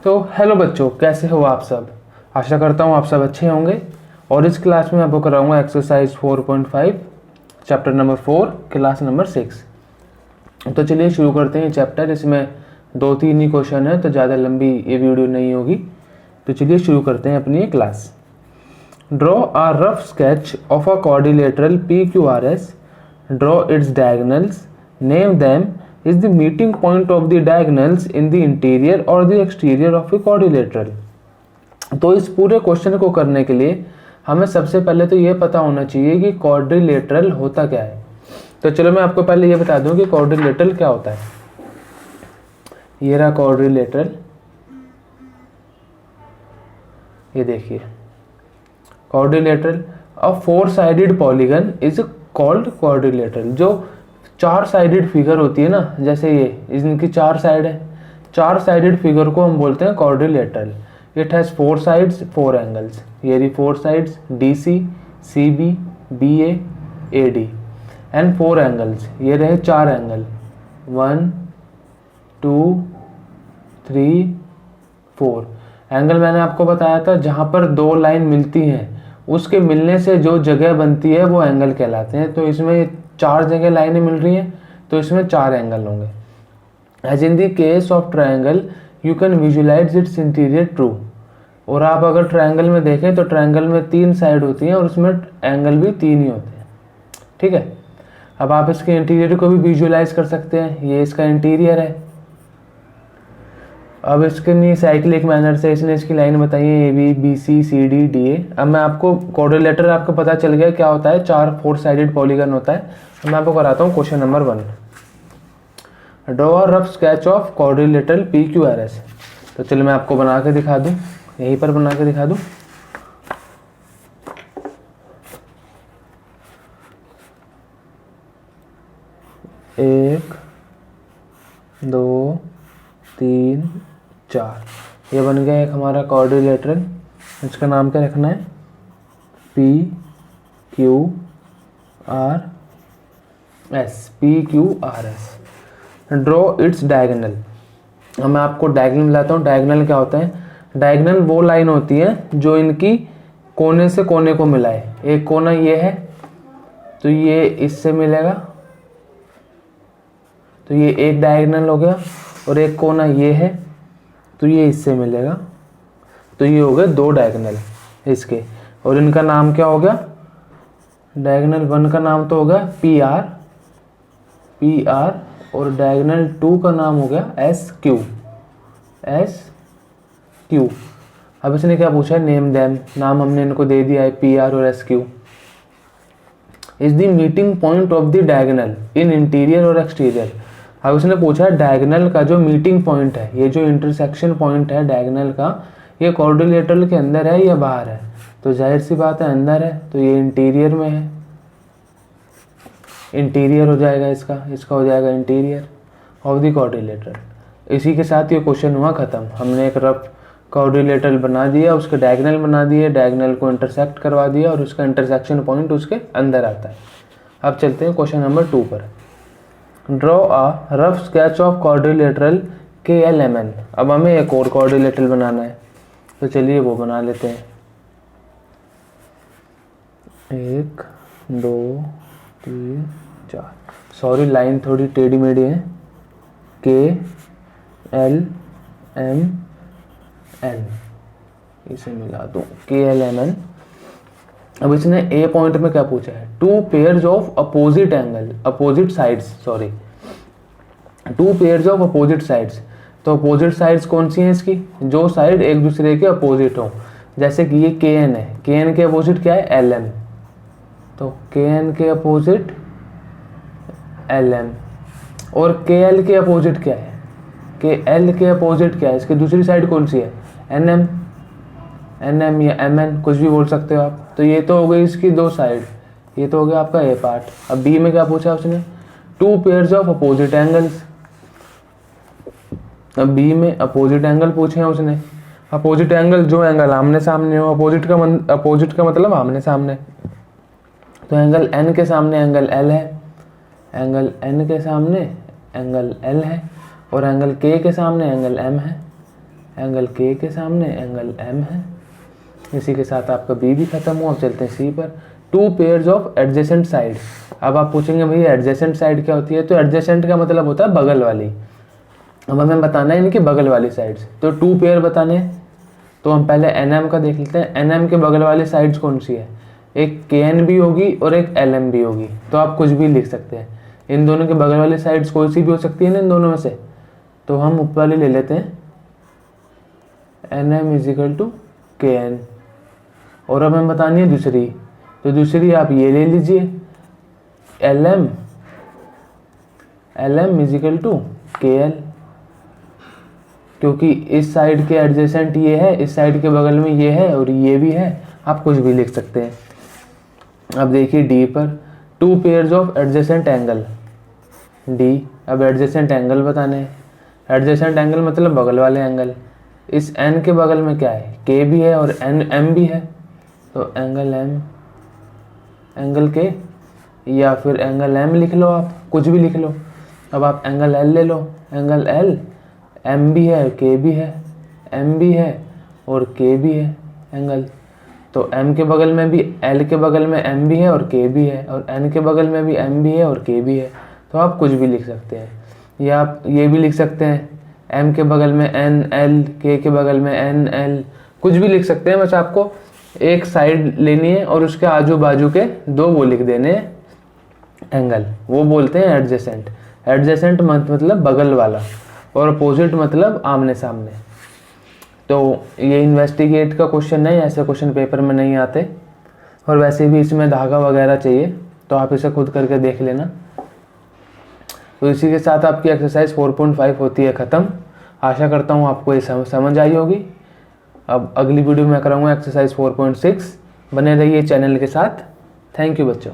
तो हेलो बच्चों, कैसे हो आप सब। आशा करता हूँ आप सब अच्छे होंगे। और इस क्लास में आपको कराऊंगा exercise 4.5 chapter number 4 class number 6। तो चलिए शुरू करते हैं चैप्टर। इसमें 2-3 ही क्वेश्चन है तो ज़्यादा लंबी ये वीडियो नहीं होगी। तो चलिए शुरू करते हैं अपनी ये class. Draw a rough sketch of a quadrilateral PQRS. Draw its diagonals. Name them is the meeting point of the diagonals in the interior or the exterior of a quadrilateral. तो इस पूरे क्वेश्चन को करने के लिए हमें सबसे पहले तो ये पता होना चाहिए कि क्वाड्रिलेटरल होता क्या है। तो चलो मैं आपको पहले ये बता दूं कि क्वाड्रिलेटरल क्या होता है। ये रहा क्वाड्रिलेटरल, ये देखिए quadrilateral. A four sided polygon is called quadrilateral. जो 4 साइडेड फिगर होती है ना, जैसे ये इनकी 4 साइड है, 4 साइडेड फिगर को हम बोलते हैं quadrilateral. It has 4 sides 4 angles. ये रही 4 sides DC, CB, BA, AD and 4 angles. ये रहे 4 एंगल 1 2 3 4 एंगल। मैंने आपको बताया था जहाँ पर 2 लाइन मिलती हैं उसके मिलने से जो जगह बनती है वो एंगल कहलाते हैं। तो इसमें 4 जगह लाइनें मिल रही हैं तो इसमें 4 एंगल होंगे। As in the case of triangle you can visualize its interior true. और आप अगर ट्रायंगल में देखें तो ट्रायंगल में 3 साइड होती हैं और उसमें एंगल भी 3 ही होते हैं। ठीक है, अब आप इसके इंटीरियर को भी विजुलाइज कर सकते हैं। ये इसका इंटीरियर है। अब इसके लिए साइक्लिक मैनर से इसने इसकी लाइन बताई है AB BC CD DA। अब मैं आपको क्वाड्रिलेटरल आपको पता चल गया क्या होता है, 4 साइडेड पॉलीगन होता है। तो मैं आपको कराता हूँ question number 1। Draw a rough sketch of quadrilateral PQRS। तो चलिए मैं आपको बना के दिखा दूँ, यहीं पर बना के दिखा दूँ। एक 2 3 4 ये बन गया एक हमारा क्वाड्रिलेटरल। इसका नाम क्या रखना है, PQRS। Draw its diagonal. अब मैं आपको डायगोनल बताता हूँ। डायगोनल क्या होता है, डायगोनल वो लाइन होती है जो इनकी कोने से कोने को मिलाए। एक कोना ये है तो ये इससे मिलेगा, तो ये एक डायगोनल हो गया। और एक कोना ये है तो ये इससे मिलेगा, तो ये हो गए 2 डायगोनल इसके। और इनका नाम क्या हो गया, डायगोनल 1 का नाम तो हो गया PR और डायगोनल 2 का नाम हो गया SQ। अब इसने क्या पूछा है, नेम देम। नाम हमने इनको दे दिया है PR और SQ। Is the meeting point of the diagonal in interior और एक्सटीरियर। अब उसने पूछा है डायगोनल का जो मीटिंग पॉइंट है, ये जो इंटरसेक्शन पॉइंट है डायगोनल का, ये क्वाड्रिलेटरल के अंदर है या बाहर है। तो जाहिर सी बात है अंदर है, तो ये इंटीरियर में है। इंटीरियर हो जाएगा इसका हो जाएगा इंटीरियर ऑफ द क्वाड्रिलेटरल। इसी के साथ ये क्वेश्चन हुआ ख़त्म। हमने एक रफ क्वाड्रिलेटरल बना दिया, उसके डायगोनल बना दिए, डायगोनल को इंटरसेक्ट करवा दिया और उसका इंटरसेक्शन पॉइंट उसके अंदर आता है। अब चलते हैं क्वेश्चन नंबर 2 पर। Draw a rough sketch of quadrilateral KLMN। अब हमें एक और क्वाड्रिलेटरल बनाना है, तो चलिए वो बना लेते हैं। 1 2 3 4 सॉरी लाइन थोड़ी टेढ़ी मेढ़ी है। KLMN इसे मिला दूं, KLMN। अब इसने A पॉइंट में क्या पूछा है, 2 पेयर्स ऑफ अपोजिट साइड्स। तो अपोजिट साइड्स कौन सी हैं इसकी, जो साइड एक दूसरे के अपोजिट हो। जैसे कि ये KN है, KN के अपोजिट क्या है, LM। तो KN के अपोजिट LM। और KL के अपोजिट क्या है, KL के अपोजिट क्या है, इसकी दूसरी साइड कौन सी है, NM या MN, कुछ भी बोल सकते हो आप। तो ये तो हो गई इसकी 2 साइड, ये तो हो गया आपका A पार्ट। अब B में क्या पूछा उसने, 2 पेयर्स ऑफ अपोजिट एंगल्स। अब B में अपोजिट एंगल पूछे हैं उसने। अपोजिट एंगल जो एंगल आमने सामने हो, अपोजिट का मतलब आमने सामने। तो एंगल N के सामने एंगल L है, एंगल N के सामने एंगल L है, और एंगल K के सामने एंगल M है। एंगल के के सामने एंगल एम है। इसी के साथ आपका बी भी खत्म हुआ। अब चलते हैं सी पर। Two pairs of adjacent side. अब आप पूछेंगे भैया एडजेसेंट साइड क्या होती है, तो एडजेसेंट का मतलब होता है बगल वाली। अब हमें बताना है इनकी बगल वाली साइड्स, तो टू पेयर बताने हैं, तो हम पहले एन एम का देख लेते हैं। एन एम के बगल वाली साइड्स कौन सी है, एक के एन भी होगी और एक एल एम भी होगी, तो आप कुछ भी लिख सकते हैं। इन दोनों के बगल वाली साइड्स कोई सी भी हो सकती है ना इन दोनों में से, तो हम ऊपर वाली ले लेते हैं N M is equal to K N. और अब हमें बतानी है दूसरी, तो दूसरी आप ये ले लीजिए L M is equal to K L, क्योंकि इस साइड के एडजेसेंट ये है, इस साइड के बगल में ये है और ये भी है, आप कुछ भी लिख सकते हैं। अब देखिए डी पर। Two pairs of adjacent angle D. अब एडजेसेंट एंगल बताने हैं। एडजेसेंट एंगल मतलब बगल वाले एंगल। इस एन के बगल में क्या है, के भी है और एन एम भी है, तो एंगल एम, एंगल के या फिर एंगल एम लिख लो, आप कुछ भी लिख लो। अब आप एंगल एल ले लो। एंगल एल, एम भी है के भी है, एम भी है और के भी है एंगल, तो एम के बगल में भी, एल के बगल में एम भी है और के भी है, और एन के बगल में भी एम भी है और के भी है, तो आप कुछ भी लिख सकते हैं। या आप ये भी लिख सकते हैं एम के बगल में एन एल, के बगल में एन एल, कुछ भी लिख सकते हैं। बस आपको एक साइड लेनी है और उसके आजू बाजू के दो वो लिख देने हैं एंगल, वो बोलते हैं एडजेसेंट। एडजेसेंट मतलब बगल वाला और अपोजिट मतलब आमने सामने। तो ये इन्वेस्टिगेट का क्वेश्चन है, ऐसे क्वेश्चन पेपर में नहीं आते, और वैसे भी इसमें धागा वगैरह चाहिए, तो आप इसे खुद करके देख लेना। तो इसी के साथ आपकी एक्सरसाइज 4.5 होती है ख़त्म। आशा करता हूँ आपको ये समझ आई होगी। अब अगली वीडियो में कराऊंगा एक्सरसाइज 4.6। बने रहिए चैनल के साथ। थैंक यू बच्चों।